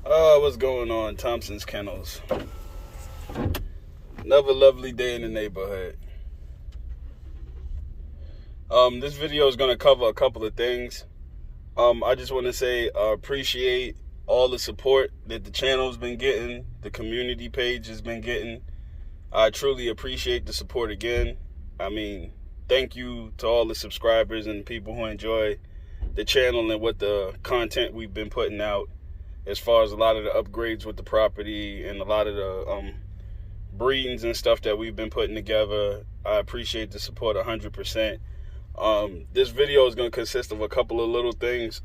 What's going on, Thompson'S Kennels? Another lovely day in the neighborhood. This video is going to cover a couple of things. I just want to say I appreciate all the support that the channel's been getting, the community page has been getting. I truly appreciate the support again. I mean, thank you to all the subscribers and people who enjoy the channel and what the content we've been putting out, as far as a lot of the upgrades with the property and a lot of the breedings and stuff that we've been putting together. I appreciate the support 100%. This video is going to consist of a couple of little things.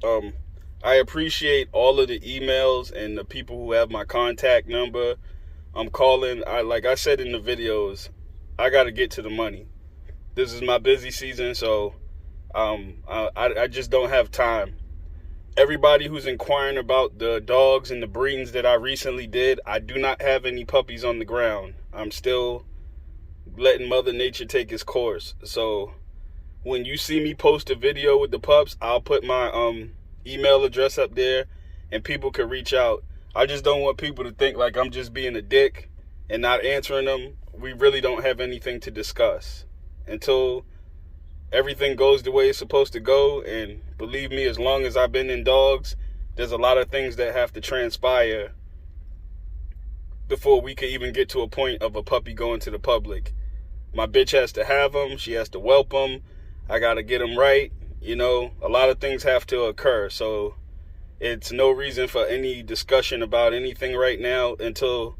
I appreciate all of the emails and the people who have my contact number. I'm calling. Like I said in the videos, I got to get to the money. This is my busy season, so I just don't have time. Everybody who's inquiring about the dogs and the breedings that I recently did, I do not have any puppies on the ground. I'm still letting Mother Nature take its course. So when you see me post a video with the pups, I'll put my email address up there and people can reach out. I just don't want people to think like I'm just being a dick and not answering them. We really don't have anything to discuss until everything goes the way it's supposed to go. And believe me, as long as I've been in dogs, there's a lot of things that have to transpire before we can even get to a point of a puppy going to the public. My bitch has to have them. She has to whelp them. I got to get them right. You know, a lot of things have to occur. So it's no reason for any discussion about anything right now until,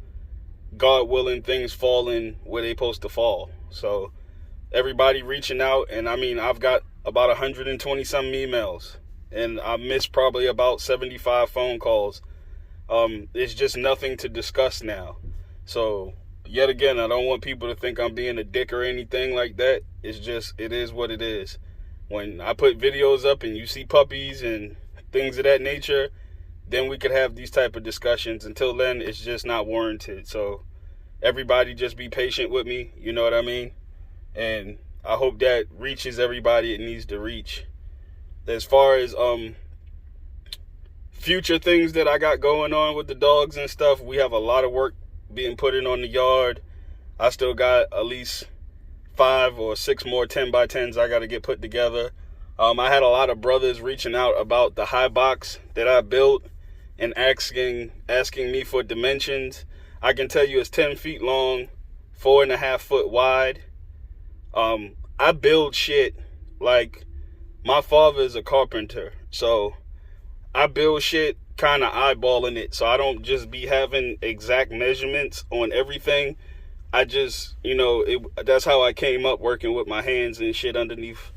God willing, things fall in where they're supposed to fall. So everybody reaching out, and I mean, I've got about 120 some emails, and I missed probably about 75 phone calls. It's just nothing to discuss now. So yet again, I don't want people to think I'm being a dick or anything like that. It's just, it is what it is. When I put videos up and you see puppies and things of that nature, then we could have these type of discussions. Until then, it's just not warranted. So everybody just be patient with me, you know what I mean? And I hope that reaches everybody it needs to reach. As far as future things that I got going on with the dogs and stuff, we have a lot of work being put in on the yard. I still got at least 5 or 6 more 10x10s I got to get put together. I had a lot of brothers reaching out about the high box that I built and asking me for dimensions. I can tell you it's 10 feet long, 4.5 foot wide. I build shit like my father is a carpenter, so I build shit kind of eyeballing it, so I don't just be having exact measurements on everything. I just, you know, that's how I came up, working with my hands and shit underneath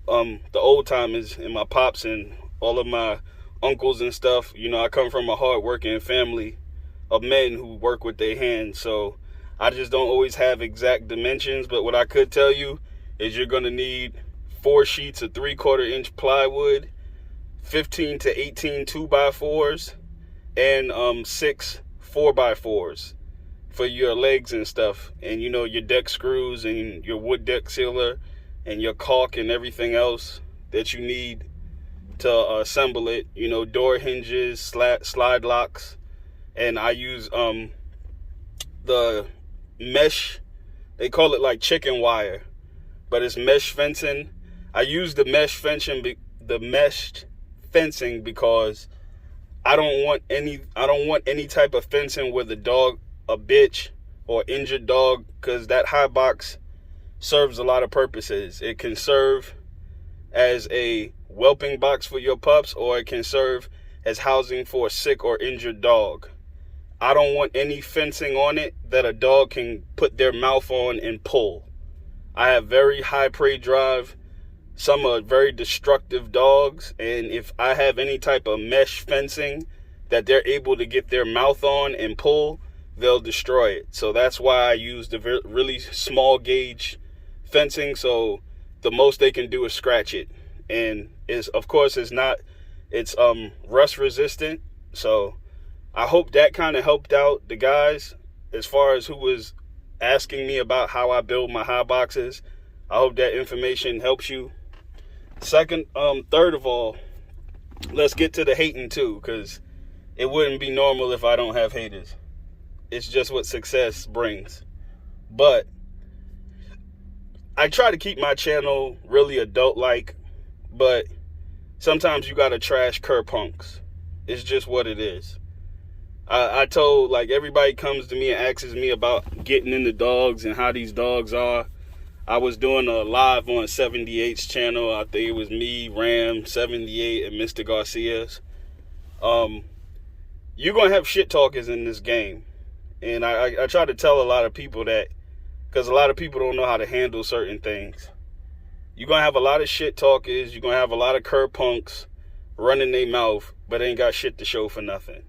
the old timers and my pops and all of my uncles and stuff. You know, I come from a hard-working family of men who work with their hands, so I just don't always have exact dimensions. But what I could tell you is you're going to need 4 sheets of 3/4 inch plywood, 15 to 18 2x4s, and 6 4x4s for your legs and stuff. And, you know, your deck screws and your wood deck sealer and your caulk and everything else that you need to assemble it. You know, door hinges, slide locks. And I use the mesh, they call it like chicken wire, but it's mesh fencing. I use the mesh fencing, because I don't want any type of fencing with a bitch or injured dog, because that high box serves a lot of purposes. It can serve as a whelping box for your pups, or it can serve as housing for a sick or injured dog. I don't want any fencing on it that a dog can put their mouth on and pull. I have very high prey drive. Some are very destructive dogs, and if I have any type of mesh fencing that they're able to get their mouth on and pull, they'll destroy it. So that's why I use the really small gauge fencing, so the most they can do is scratch it. And it's rust resistant. So I hope that kind of helped out the guys as far as who was asking me about how I build my high boxes. I hope that information helps you. Third of all, let's get to the hating too, because It wouldn't be normal if I don't have haters. It's just what success brings. But I try to keep my channel really adult-like, but sometimes you gotta trash cur punks. It's just what it is. I told, like, everybody comes to me and asks me about getting into dogs and how these dogs are. I was doing a live on 78's channel. I think it was me, Ram, 78, and Mr. Garcia's. You're going to have shit talkers in this game. And I try to tell a lot of people that, because a lot of people don't know how to handle certain things. You're going to have a lot of shit talkers. You're going to have a lot of cur punks running their mouth, but ain't got shit to show for nothing.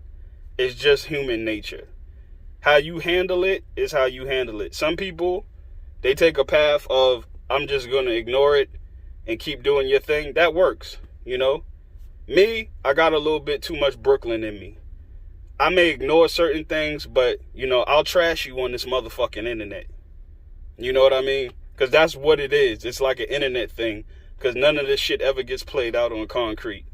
It's just human nature. How you handle it is how you handle it. Some people, they take a path of, I'm just going to ignore it and keep doing your thing. That works, you know. Me, I got a little bit too much Brooklyn in me. I may ignore certain things, but, you know, I'll trash you on this motherfucking internet. You know what I mean? Because that's what it is. It's like an internet thing. Because none of this shit ever gets played out on concrete.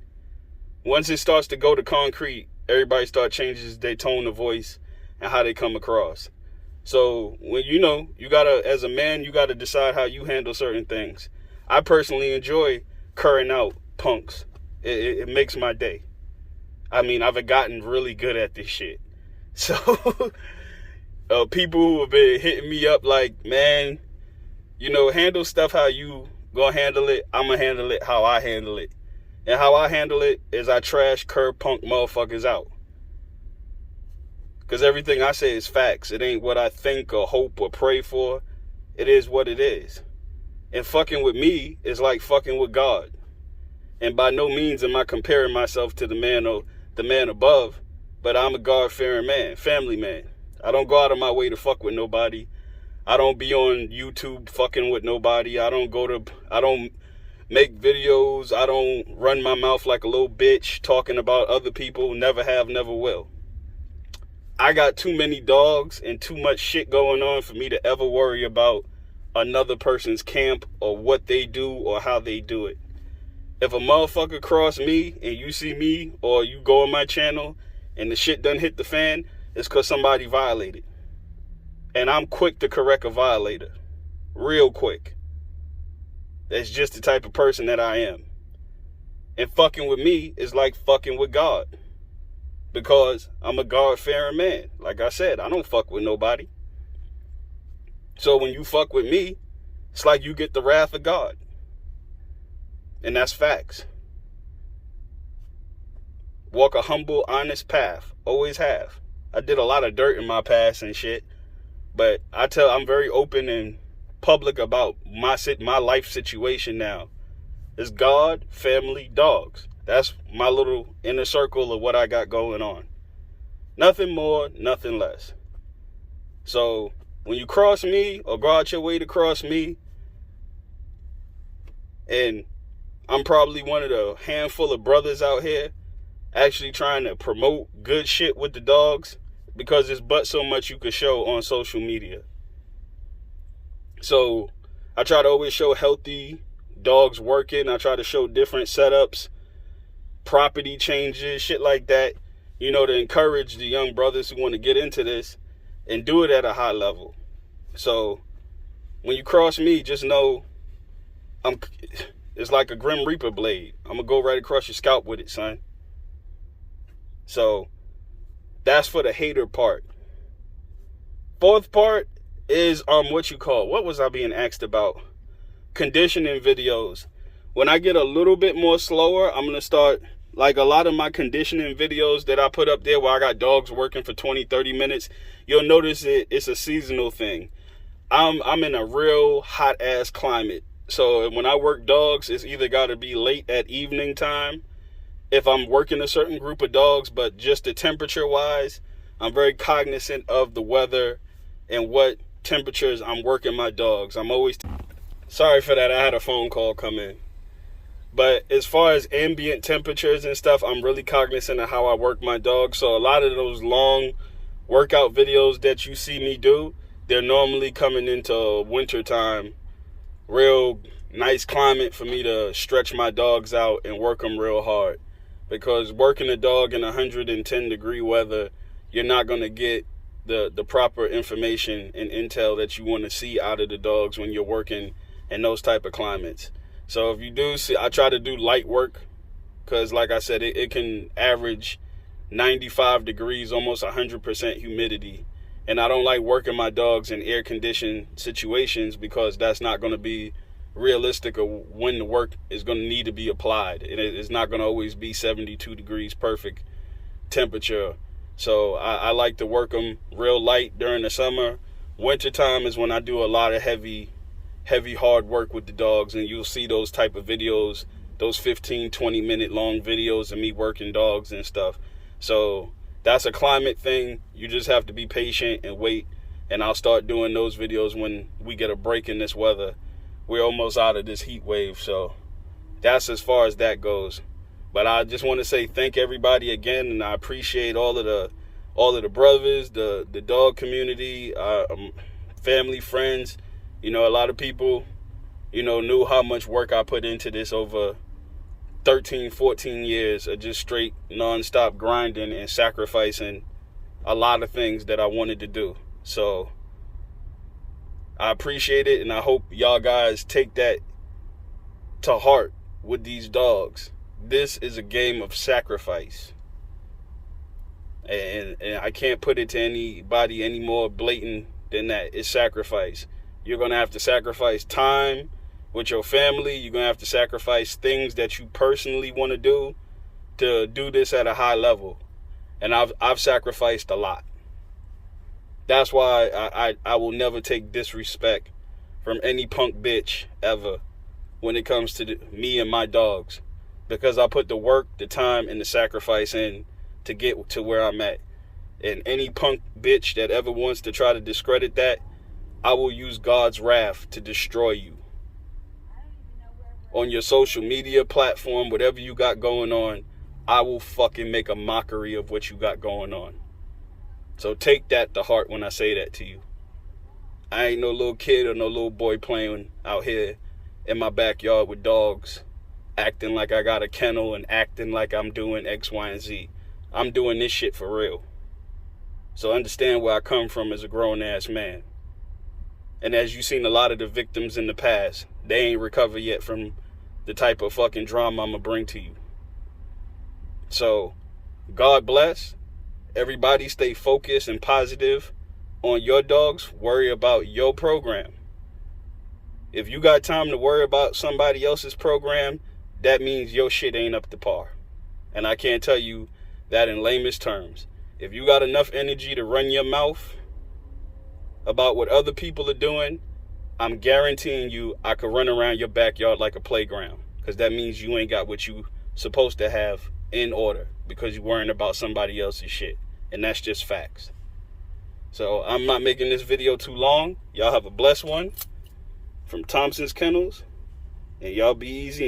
Once it starts to go to concrete, everybody starts changing their tone of voice and how they come across. So, when you know, you gotta, as a man, you gotta decide how you handle certain things. I personally enjoy curring out punks. It makes my day. I mean, I've gotten really good at this shit. So, people who have been hitting me up like, man, you know, handle stuff how you gonna handle it. I'm gonna handle it how I handle it. And how I handle it is I trash cur punk motherfuckers out. Because everything I say is facts. It ain't what I think or hope or pray for. It is what it is. And fucking with me is like fucking with God. And by no means am I comparing myself to the man above, but I'm a God-fearing man, family man. I don't go out of my way to fuck with nobody. I don't be on YouTube fucking with nobody. I don't make videos. I don't run my mouth like a little bitch talking about other people. Never have, never will. I got too many dogs and too much shit going on for me to ever worry about another person's camp or what they do or how they do it. If a motherfucker cross me and you see me or you go on my channel and the shit done hit the fan, it's because somebody violated. And I'm quick to correct a violator. Real quick. That's just the type of person that I am. And fucking with me is like fucking with God. Because I'm a God-fearing man. Like I said, I don't fuck with nobody. So when you fuck with me, it's like you get the wrath of God. And that's facts. Walk a humble, honest path. Always have. I did a lot of dirt in my past and shit. But I'm very open and public about my life situation now. It's God, family, dogs. That's my little inner circle of what I got going on. Nothing more, nothing less. So when you cross me or go out your way to cross me, and I'm probably one of the handful of brothers out here actually trying to promote good shit with the dogs, because there's but so much you could show on social media. So I try to always show healthy dogs working. I try to show different setups, property changes, shit like that, you know, to encourage the young brothers who want to get into this and do it at a high level. So when you cross me, just know it's like a Grim Reaper blade. I'm going to go right across your scalp with it, son. So that's for the hater part. Fourth part is what was I being asked about? Conditioning videos. When I get a little bit more slower, I'm going to start, like a lot of my conditioning videos that I put up there where I got dogs working for 20-30 minutes, you'll notice it's a seasonal thing. I'm in a real hot ass climate. So when I work dogs, it's either got to be late at evening time if I'm working a certain group of dogs, but just the temperature wise, I'm very cognizant of the weather and what temperatures I'm working my dogs. I'm always sorry for that. I had a phone call come in. But as far as ambient temperatures and stuff, I'm really cognizant of how I work my dogs. So a lot of those long workout videos that you see me do, they're normally coming into winter time. Real nice climate for me to stretch my dogs out and work them real hard. because working a dog in 110-degree weather, you're not going to get the proper information and intel that you want to see out of the dogs when you're working in those type of climates. So if you do see, I try to do light work, because like I said, it can average 95 degrees, almost 100% humidity. And I don't like working my dogs in air-conditioned situations, because that's not going to be realistic of when the work is going to need to be applied. And it's not going to always be 72 degrees perfect temperature. So I like to work them real light during the summer. Wintertime is when I do a lot of heavy hard work with the dogs, and you'll see those type of videos, those 15-20 minute long videos of me working dogs and stuff. So that's a climate thing. You just have to be patient and wait, and I'll start doing those videos when we get a break in this weather. We're almost out of this heat wave, so that's as far as that goes. But I just want to say thank everybody again, and I appreciate all of the brothers, the dog community, family, friends. You know, a lot of people, you know, knew how much work I put into this over 13, 14 years of just straight nonstop grinding and sacrificing a lot of things that I wanted to do. So I appreciate it, and I hope y'all guys take that to heart with these dogs. This is a game of sacrifice. And I can't put it to anybody any more blatant than that. It's sacrifice. You're going to have to sacrifice time with your family. You're going to have to sacrifice things that you personally want to do this at a high level. And I've sacrificed a lot. That's why I will never take disrespect from any punk bitch ever when it comes to me and my dogs, because I put the work, the time, and the sacrifice in to get to where I'm at. And any punk bitch that ever wants to try to discredit that, I will use God's wrath to destroy you. On your social media platform, whatever you got going on, I will fucking make a mockery of what you got going on. So take that to heart when I say that to you. I ain't no little kid or no little boy playing out here in my backyard with dogs, acting like I got a kennel and acting like I'm doing X, Y, and Z. I'm doing this shit for real. So understand where I come from as a grown-ass man. And as you've seen a lot of the victims in the past, they ain't recovered yet from the type of fucking drama I'm gonna bring to you. So, God bless. Everybody stay focused and positive on your dogs. Worry about your program. If you got time to worry about somebody else's program, that means your shit ain't up to par. And I can't tell you that in lamest terms. If you got enough energy to run your mouth about what other people are doing, I'm guaranteeing you I could run around your backyard like a playground, because that means you ain't got what you supposed to have in order, because you're worrying about somebody else's shit. And that's just facts. So I'm not making this video too long. Y'all have a blessed one from Thompson'S Kennels, and y'all be easy.